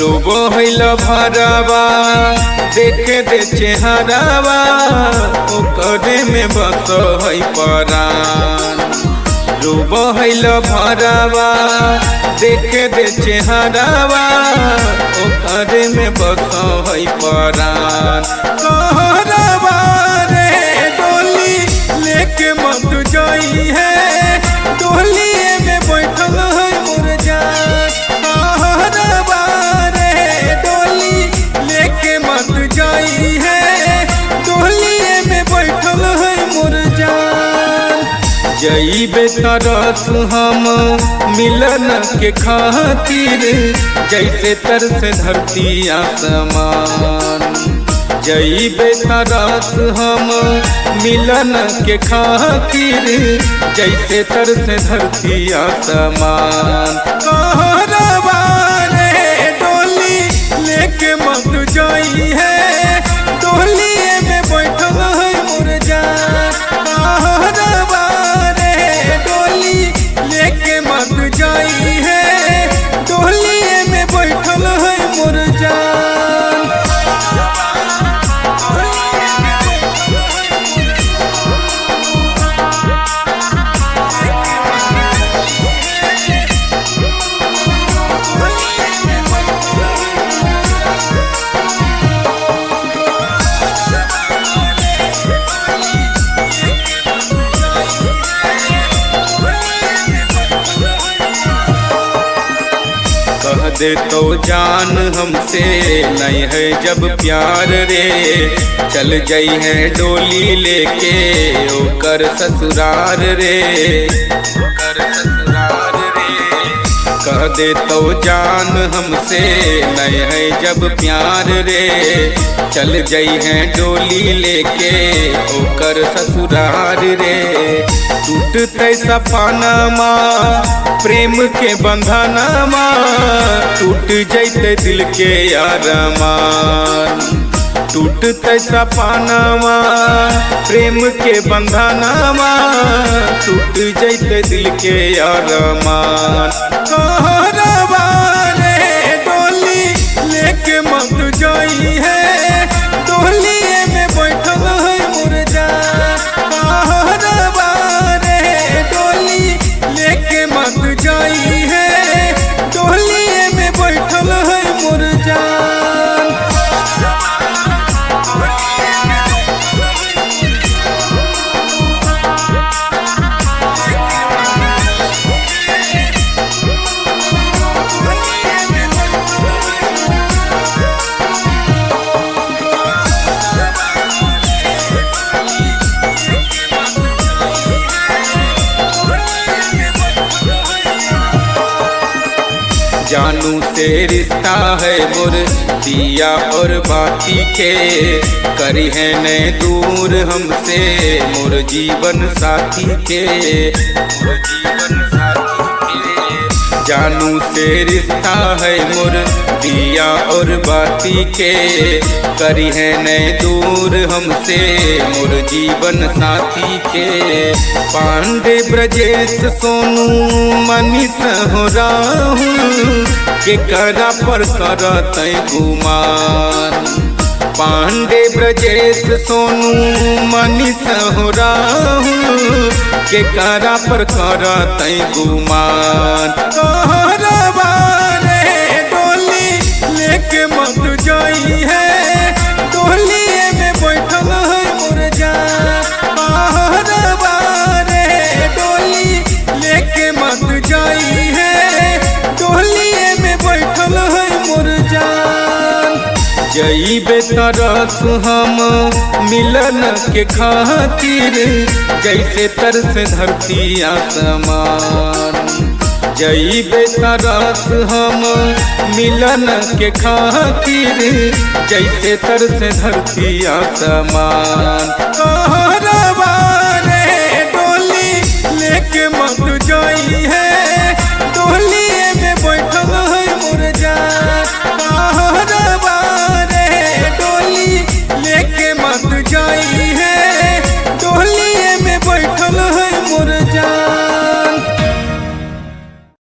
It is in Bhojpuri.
रोबो हईल भरावा देखे दे चेहरावा ओकरे में बस है परान। रोबो हईल भरावा देखे दे चेहरावा ओकरे में बस है परान। कहरावा रे डोली लेके मत जाई है, डोली में बैठल है मोर जान। कहरावा रे डोली लेके मत जाई है, डोली में बैठल है मोर जान। जइबे तरस हम मिलन के खातिर, जैसे तरस धरती आसमान। जइबे तरस हम मिलन के खातिर, जैसे तरस धरती आसमान। कहरावा रे डोली लेके मत जाई है, डोली में बैठल है मोर जान। कहरावा रे डोली लेके मत जाई है, डोली में बैठल है मोर जान। कह दे तो जान हमसे नहीं है जब प्यार रे, चल जाई है डोली लेके ओकर ससुरार रे, ओकर ससुरार रे। कह दे तो जान हमसे नहीं है जब प्यार रे, चल जाई है डोली लेके ओकर ससुरार रे। टूटते सपनामा प्रेम के बंधनमा, टूट जैते दिल के अरमान। टूटते सपनामा प्रेम के बंधनमा, टूट जैते दिल के अरमान। कहरावा रे डोली लेके मत जाई है, डोली में बैठल है मोर जान। कहरावा रे डोली लेके मत जाई है, डोली में बैठल है मोर जान। जानू से रिश्ता है मोर दिया और बाती के, करी है न दूर हमसे मोर जीवन साथी के, मोर जीवन साथी के। जानू से रिश्ता है मोर दिया और बाती के, करी है न दूर हमसे मोर जीवन साथी के। पांडे ब्रजेश सोनू मनीष हो राहुल के करा पर करत गुमान। पांडे ब्रजेश सोनू मनीष हो राहुल के करा पर करत गुमान। कहरावा रे डोली लेके मत जाई है, डोली में बैठल है मोर जान। कहरावा रे डोली लेके मत जाई है, डोली में बैठल है मोर जान। जइबे तरस हम मिलन के खातिर, जैसे तरस धरती आसमान। जइबे तरस हम मिलन के खातिर, जैसे तरस धरती आसमान। कहरावा रे डोली लेके मत जाई है,